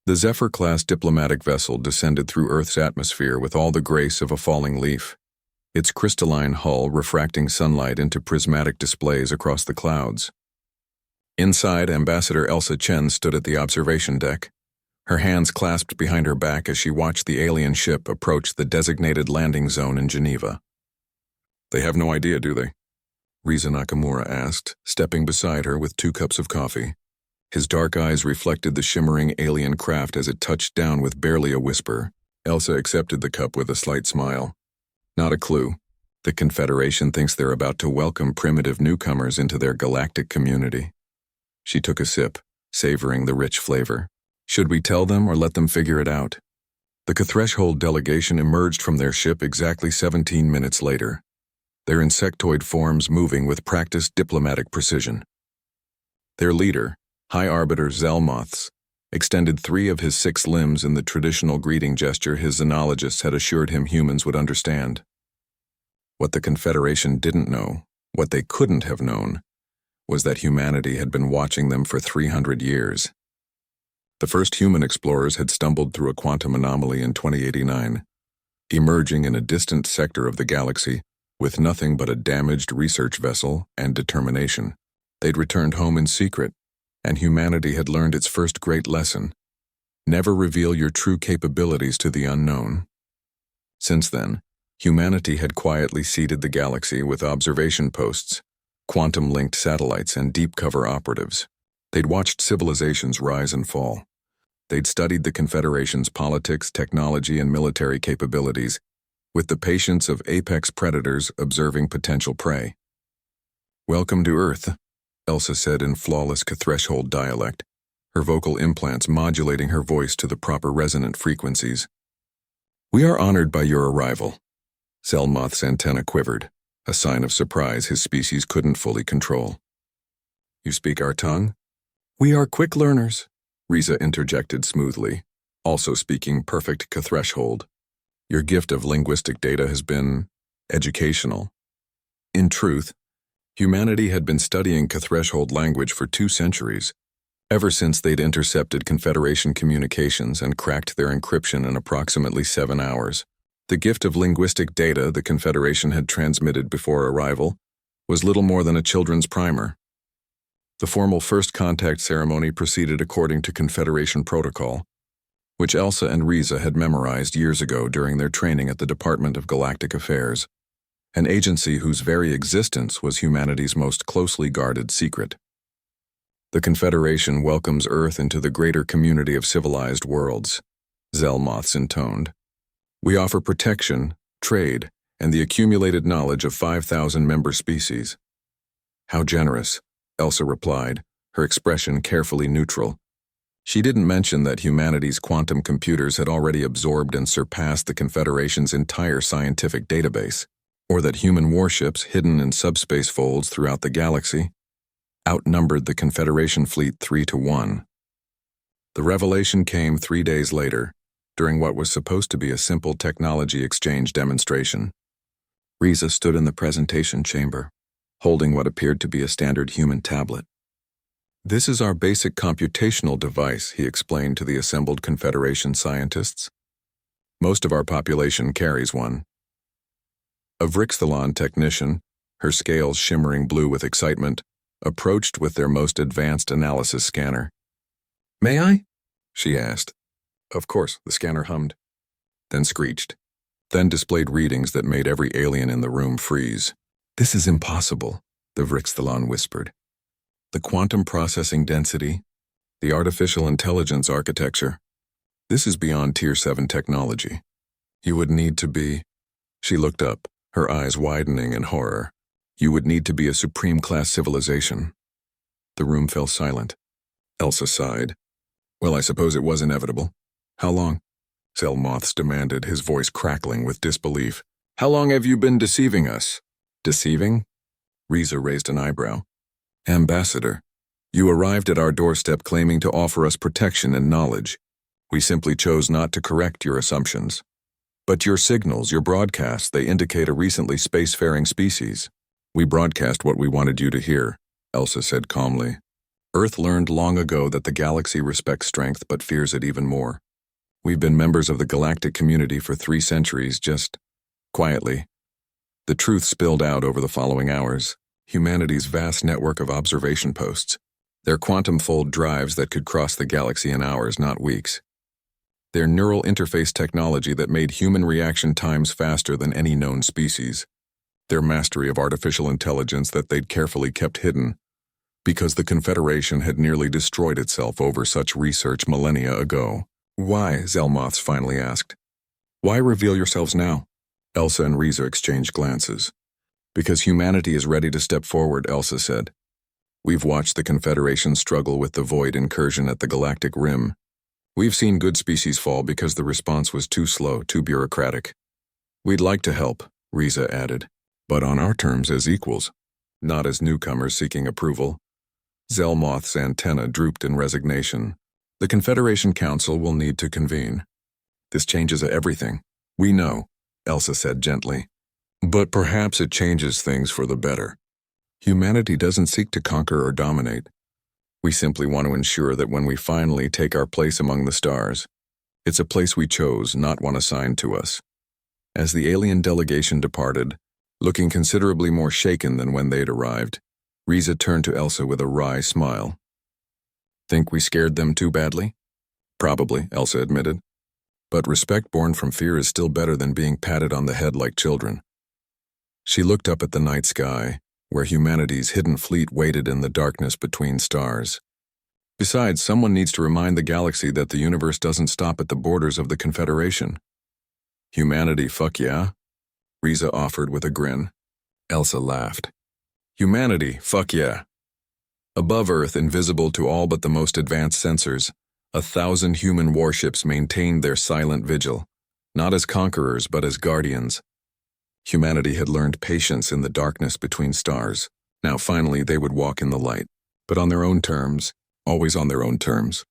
The Zephyr-class diplomatic vessel descended through Earth's atmosphere with all the grace of a falling leaf, its crystalline hull refracting sunlight into prismatic displays across the clouds. Inside, Ambassador Elsa Chen stood at the observation deck, her hands clasped behind her back as she watched the alien ship approach the designated landing zone in Geneva. "They have no idea, do they?" Riza Nakamura asked, stepping beside her with 2 cups of coffee. His dark eyes reflected the shimmering alien craft as it touched down with barely a whisper. Elsa accepted the cup with a slight smile. "Not a clue. The Confederation thinks they're about to welcome primitive newcomers into their galactic community." She took a sip, savoring the rich flavor. "Should we tell them or let them figure it out?" The Threshold delegation emerged from their ship exactly 17 minutes later, their insectoid forms moving with practiced diplomatic precision. Their leader, High Arbiter Zelmoths, extended 3 of his 6 limbs in the traditional greeting gesture his xenologists had assured him humans would understand. What the Confederation didn't know, what they couldn't have known, was that humanity had been watching them for 300 years. The first human explorers had stumbled through a quantum anomaly in 2089, emerging in a distant sector of the galaxy with nothing but a damaged research vessel and determination. They'd returned home in secret, and humanity had learned its first great lesson: never reveal your true capabilities to the unknown. Since then, humanity had quietly seeded the galaxy with observation posts, quantum-linked satellites, and deep-cover operatives. They'd watched civilizations rise and fall. They'd studied the Confederation's politics, technology, and military capabilities, with the patience of apex predators observing potential prey. "Welcome to Earth," Elsa said in flawless Threshold dialect, her vocal implants modulating her voice to the proper resonant frequencies. "We are honored by your arrival." Zelmoth's antenna quivered, a sign of surprise his species couldn't fully control. "You speak our tongue?" "We are quick learners," Riza interjected smoothly, also speaking perfect Threshold. "Your gift of linguistic data has been educational." In truth, humanity had been studying Threshold language for 2 centuries, ever since they'd intercepted Confederation communications and cracked their encryption in approximately 7 hours. The gift of linguistic data the Confederation had transmitted before arrival was little more than a children's primer. The formal first contact ceremony proceeded according to Confederation protocol, which Elsa and Riza had memorized years ago during their training at the Department of Galactic Affairs, an agency whose very existence was humanity's most closely guarded secret. "The Confederation welcomes Earth into the greater community of civilized worlds," Zelmoths intoned. "We offer protection, trade, and the accumulated knowledge of 5,000 member species." "How generous," Elsa replied, her expression carefully neutral. She didn't mention that humanity's quantum computers had already absorbed and surpassed the Confederation's entire scientific database, or that human warships hidden in subspace folds throughout the galaxy outnumbered the Confederation fleet 3-1. The revelation came 3 days later, during what was supposed to be a simple technology exchange demonstration. Riza stood in the presentation chamber, holding what appeared to be a standard human tablet. "This is our basic computational device," he explained to the assembled Confederation scientists. "Most of our population carries one." A Vrixthalon technician, her scales shimmering blue with excitement, approached with their most advanced analysis scanner. "May I?" she asked. "Of course," the scanner hummed, then screeched, then displayed readings that made every alien in the room freeze. "This is impossible," the Vrixthalon whispered. "The quantum processing density, the artificial intelligence architecture, this is beyond Tier 7 technology. You would need to be..." She looked up, her eyes widening in horror. "You would need to be a supreme-class civilization." The room fell silent. Elsa sighed. "Well, I suppose it was inevitable. How long?" Zelmoths demanded, his voice crackling with disbelief. "How long have you been deceiving us?" "Deceiving?" Riza raised an eyebrow. "Ambassador, you arrived at our doorstep claiming to offer us protection and knowledge. We simply chose not to correct your assumptions. But your signals, your broadcasts, they indicate a recently spacefaring species." "We broadcast what we wanted you to hear," Elsa said calmly. Earth learned long ago that the galaxy respects strength but fears it even more. We've been members of the galactic community for 3 centuries, just quietly. The truth spilled out over the following hours. Humanity's vast network of observation posts. Their quantum-fold drives that could cross the galaxy in hours, not weeks. Their neural interface technology that made human reaction times faster than any known species. Their mastery of artificial intelligence that they'd carefully kept hidden, because the Confederation had nearly destroyed itself over such research millennia ago. Why? Zelmoths finally asked. Why reveal yourselves now? Elsa and Riza exchanged glances. Because humanity is ready to step forward, Elsa said. We've watched the Confederation struggle with the Void incursion at the Galactic Rim. We've seen good species fall because the response was too slow, too bureaucratic. We'd like to help, Riza added, but on our terms as equals, not as newcomers seeking approval. Zelmoth's antenna drooped in resignation. The Confederation Council will need to convene. This changes everything. We know, Elsa said gently. But perhaps it changes things for the better. Humanity doesn't seek to conquer or dominate. We simply want to ensure that when we finally take our place among the stars, it's a place we chose, not one assigned to us. As the alien delegation departed, looking considerably more shaken than when they'd arrived, Riza turned to Elsa with a wry smile. Think we scared them too badly? Probably, Elsa admitted. But respect born from fear is still better than being patted on the head like children. She looked up at the night sky, where humanity's hidden fleet waited in the darkness between stars. Besides, someone needs to remind the galaxy that the universe doesn't stop at the borders of the Confederation. Humanity, fuck yeah? Riza offered with a grin. Elsa laughed. Humanity, fuck yeah. Above Earth, invisible to all but the most advanced sensors, 1,000 human warships maintained their silent vigil, not as conquerors but as guardians. Humanity had learned patience in the darkness between stars. Now finally they would walk in the light, but on their own terms, always on their own terms.